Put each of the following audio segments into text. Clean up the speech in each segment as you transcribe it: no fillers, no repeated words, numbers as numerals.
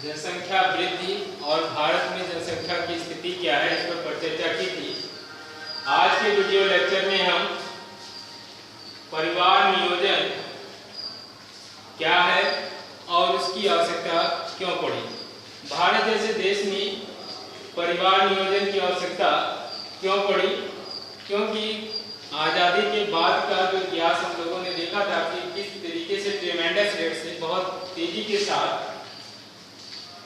जनसंख्या वृद्धि और भारत में जनसंख्या की स्थिति क्या है, इस पर परिचर्चा की थी। आज के वीडियो लेक्चर में हम परिवार नियोजन क्या है और उसकी आवश्यकता क्यों पड़ी। भारत जैसे देश में परिवार नियोजन की आवश्यकता क्यों पड़ी, क्योंकि आज़ादी के बाद का जो इतिहास हम लोगों ने देखा था कि किस तरीके से ट्रेमेंडस रेट से बहुत तेजी के साथ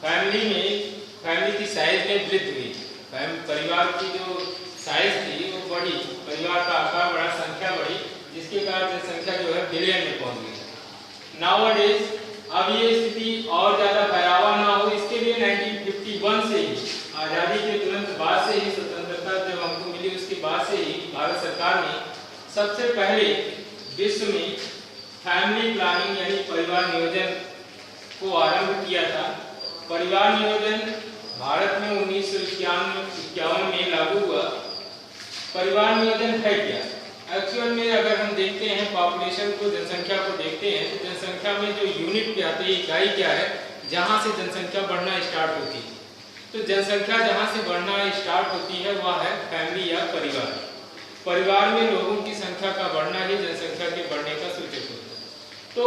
फैमिली की साइज में वृद्धि हुई। परिवार की जो साइज थी वो बढ़ी, परिवार का आकार बढ़ा, संख्या बढ़ी, जिसके कारण जनसंख्या जो है बिलियन में पहुंच गई। नाउअडेज अब ये स्थिति और ज्यादा भयावह ना हो, इसके लिए 1951 से ही, आज़ादी के तुरंत बाद से ही, स्वतंत्रता जब हमको मिली उसके बाद से ही भारत सरकार ने सबसे पहले विश्व में फैमिली प्लानिंग यानी परिवार नियोजन को आरंभ किया था। परिवार नियोजन भारत में 1951 में लागू हुआ। परिवार नियोजन है क्या? एक्चुअल में अगर हम देखते हैं पॉपुलेशन को, जनसंख्या को देखते हैं तो जनसंख्या में जो यूनिट पे आते हैं, इकाई क्या है, जहां से जनसंख्या बढ़ना स्टार्ट होती है। तो जनसंख्या जहां से बढ़ना स्टार्ट होती है वह है फैमिली या परिवार। परिवार में लोगों की संख्या का बढ़ना ही जनसंख्या के बढ़ने का सूचक होता है। तो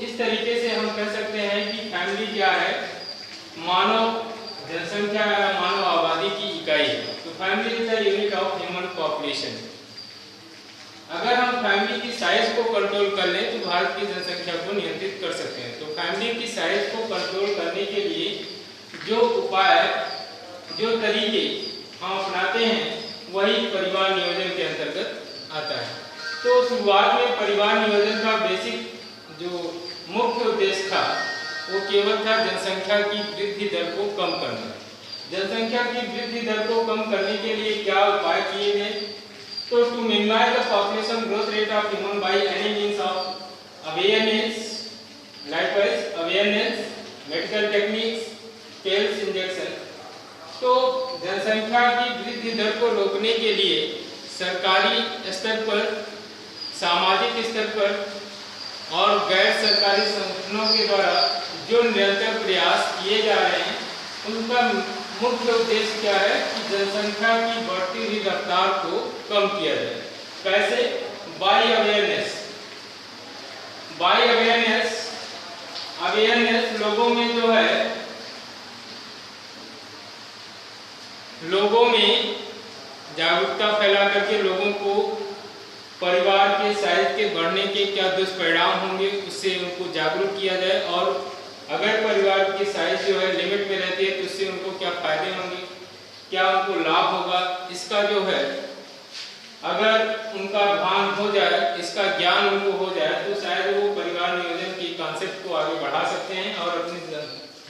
इस तरीके से हम कह सकते हैं कि फैमिली क्या है, मानव जनसंख्या या मानव आबादी की इकाई है। तो family is the unit of human population. अगर हम फैमिली की साइज को कंट्रोल कर लें तो भारत की जनसंख्या को नियंत्रित कर सकते हैं। तो फैमिली की साइज को कंट्रोल करने के लिए जो उपाय, जो तरीके हम अपनाते हैं वही परिवार नियोजन के अंतर्गत आता है। तो शुरुआत में परिवार नियोजन का बेसिक जो मुख्य उद्देश्य था वो केवल था जनसंख्या की वृद्धि दर को कम करना। जनसंख्या की वृद्धि दर को कम करने के लिए क्या उपाय किए गए? तो to minimise the population growth rate of human by any means of awareness, likewise awareness, medical techniques, pills injection. तो जनसंख्या की वृद्धि दर को रोकने के लिए सरकारी स्तर पर, सामाजिक स्तर पर और गैर सरकारी संगठनों के द्वारा जो निरंतर प्रयास किए जा रहे हैं उनका मुख्य उद्देश्य क्या है कि जनसंख्या की बढ़ती हुई रफ्तार को कम किया जाए। कैसे? By awareness. By awareness, awareness लोगों में जो है, लोगों में जागरूकता फैला करके लोगों को परिवार के साइज के बढ़ने के क्या दुष्परिणाम होंगे उससे उनको जागरूक किया जाए, और अगर परिवार की साइज जो है लिमिट में रहती है तो उससे उनको क्या फायदे होंगे, क्या उनको लाभ होगा, इसका जो है अगर उनका भान हो जाए, इसका ज्ञान उनको हो जाए तो शायद वो परिवार नियोजन की कॉन्सेप्ट को आगे बढ़ा सकते हैं और अपनी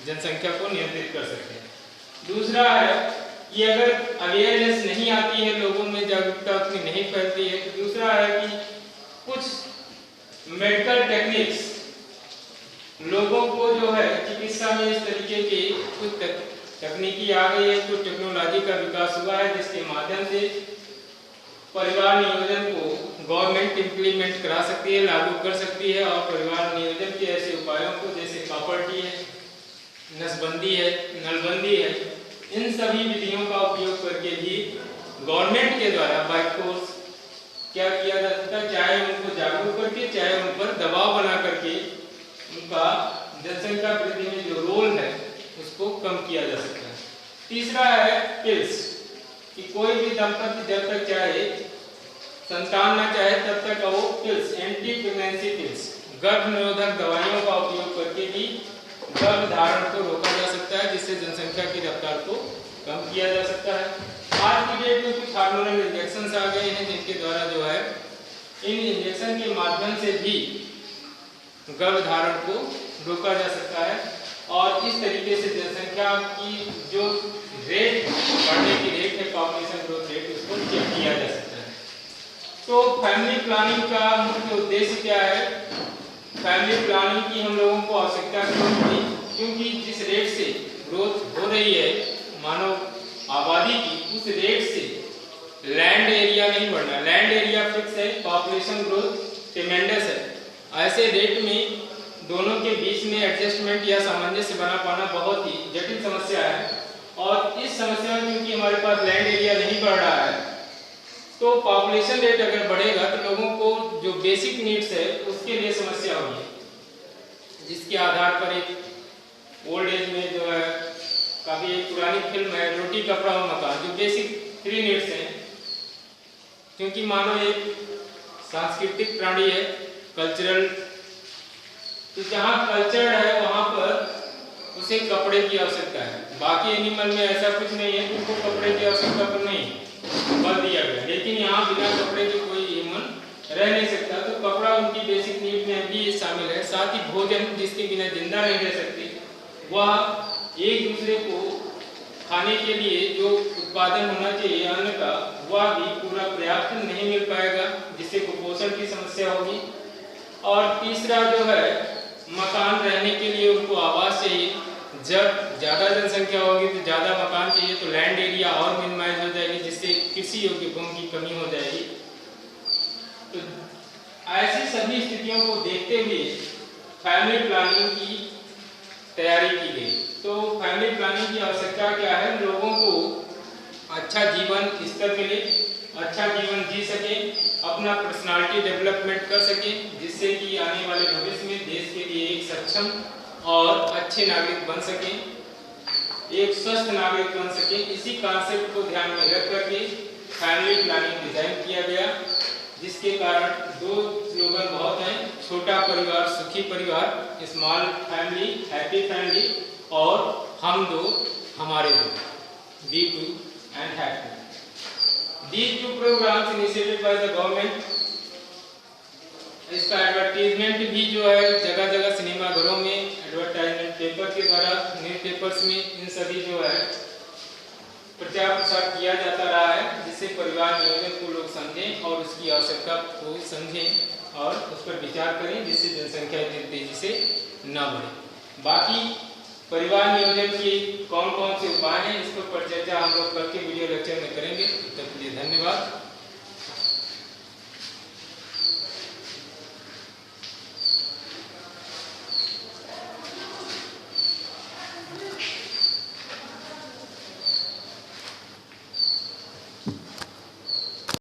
जनसंख्या को नियंत्रित कर सकते हैं। दूसरा है कि अगर अवेयरनेस नहीं आती है, लोगों में जागरूकता उतनी नहीं फैलती है, तो दूसरा है कि कुछ मेडिकल टेक्निक्स लोगों को जो है चिकित्सा में इस तरीके की कुछ तकनीकी आ गई है, कुछ टेक्नोलॉजी का विकास हुआ है जिसके माध्यम से परिवार नियोजन को गवर्नमेंट इम्प्लीमेंट करा सकती है, लागू कर सकती है, और परिवार नियोजन के ऐसे उपायों को जैसे प्रॉपर्टी है, नसबंदी है, नलबंदी है, इन सभी विधियों का उपयोग करके भी गवर्नमेंट के द्वारा बाय फोर्स क्या किया जा सकता है, चाहे उनको जागरूक करके, चाहे उन पर दबाव बना करके उनका जनसंख्या वृद्धि में जो रोल है उसको कम किया जा सकता है। तीसरा है पिल्स, कि कोई भी दंपति जब तक चाहे संतान न चाहे तब तक वो पिल्स, एंटी प्रेगनेंसी पिल्स, गर्भ निरोधक दवाइयों का उपयोग करके भी गर्भ धारण को रोका जा सकता है, जिससे जनसंख्या की रफ्तार को कम किया जा सकता है। आज की डेट में कुछ हार्मोनल इंजेक्शन आ गए हैं जिनके द्वारा जो है इन इंजेक्शन के माध्यम से भी गर्भ धारण को रोका जा सकता है, और इस तरीके से जनसंख्या की जो रेट, बढ़ने की रेट है, पॉपुलेशन ग्रोथ रेट, उसको चेक किया जा सकता है। तो फैमिली प्लानिंग का मुख्य उद्देश्य क्या है? फैमिली प्लानिंग की हम लोगों को आवश्यकता क्यों पड़ी? क्योंकि जिस रेट से ग्रोथ हो रही है मानव आबादी की, उस रेट से लैंड एरिया नहीं बढ़ना। लैंड एरिया फिक्स है, पॉपुलेशन ग्रोथ ट्रेमेंडस है। ऐसे रेट में दोनों के बीच में एडजस्टमेंट या सामंजस्य बना पाना बहुत ही जटिल समस्या है। और इस समस्या में क्योंकि हमारे पास लैंड एरिया नहीं बढ़ रहा है, तो पॉपुलेशन रेट अगर बढ़ेगा तो लोगों को जो बेसिक नीड्स है उसके लिए समस्या होगी, जिसके आधार पर एक ओल्ड एज में जो है काफी एक पुरानी फिल्म है रोटी कपड़ा और मकान, जो बेसिक 3 नीड्स हैं। क्योंकि मानव एक सांस्कृतिक प्राणी है, कल्चरल, तो जहाँ कल्चर है वहाँ पर उसे कपड़े की आवश्यकता है। बाकी एनिमल में ऐसा कुछ नहीं है, उनको कपड़े की आवश्यकता तो नहीं बल दिया गया, लेकिन यहाँ बिना कपड़े के कोई ह्यूमन रह नहीं सकता, तो कपड़ा उनकी बेसिक नीड में भी शामिल है। साथ ही भोजन, जिसके बिना जिंदा नहीं रह सकते, वह एक दूसरे को खाने के लिए जो उत्पादन होना चाहिए अन्न का, वह भी पूरा पर्याप्त नहीं मिल पाएगा, जिससे कुपोषण की समस्या होगी। और तीसरा जो है मकान, रहने के लिए उनको आवास चाहिए। जब ज़्यादा जनसंख्या होगी तो ज़्यादा मकान चाहिए, तो लैंड एरिया और मिनिमाइज हो जाएगी, जिससे कृषि योग्य भूमि की कमी हो जाएगी। तो ऐसी सभी स्थितियों को देखते हुए फैमिली प्लानिंग की तैयारी की गई। तो फैमिली प्लानिंग की आवश्यकता क्या है? लोगों को अच्छा जीवन स्तर मिले, अच्छा जीवन जी सके, अपना पर्सनालिटी डेवलपमेंट कर सके, जिससे कि आने वाले भविष्य में देश के लिए एक सक्षम और अच्छे नागरिक बन सके, एक स्वस्थ नागरिक बन सके। इसी कॉन्सेप्ट को ध्यान में रख करके फैमिली प्लानिंग डिजाइन किया गया, जिसके कारण 2 स्लोगन बहुत हैं: छोटा परिवार सुखी परिवार, स्मॉल फैमिली हैप्पी फैमिली, और हम दो हमारे दो, we two and happy. These 2 programs initiated by the government, इसका एडवर्टाइजमेंट भी जो है जगह जगह सिनेमा घरों में, एडवर्टाइजमेंट पेपर के द्वारा, न्यूज पेपर्स में, इन सभी जो है प्रचार प्रसार किया जाता रहा है, जिससे परिवार नियोजन को लोग समझें और उसकी आवश्यकता को समझें और उस पर विचार करें, जिससे जनसंख्या तेजी से न बढ़े। बाकी परिवार नियोजन के कौन कौन से उपाय हैं, इस पर चर्चा हम लोग कल के वीडियो लेक्चर में करेंगे। तब तक के लिए धन्यवाद।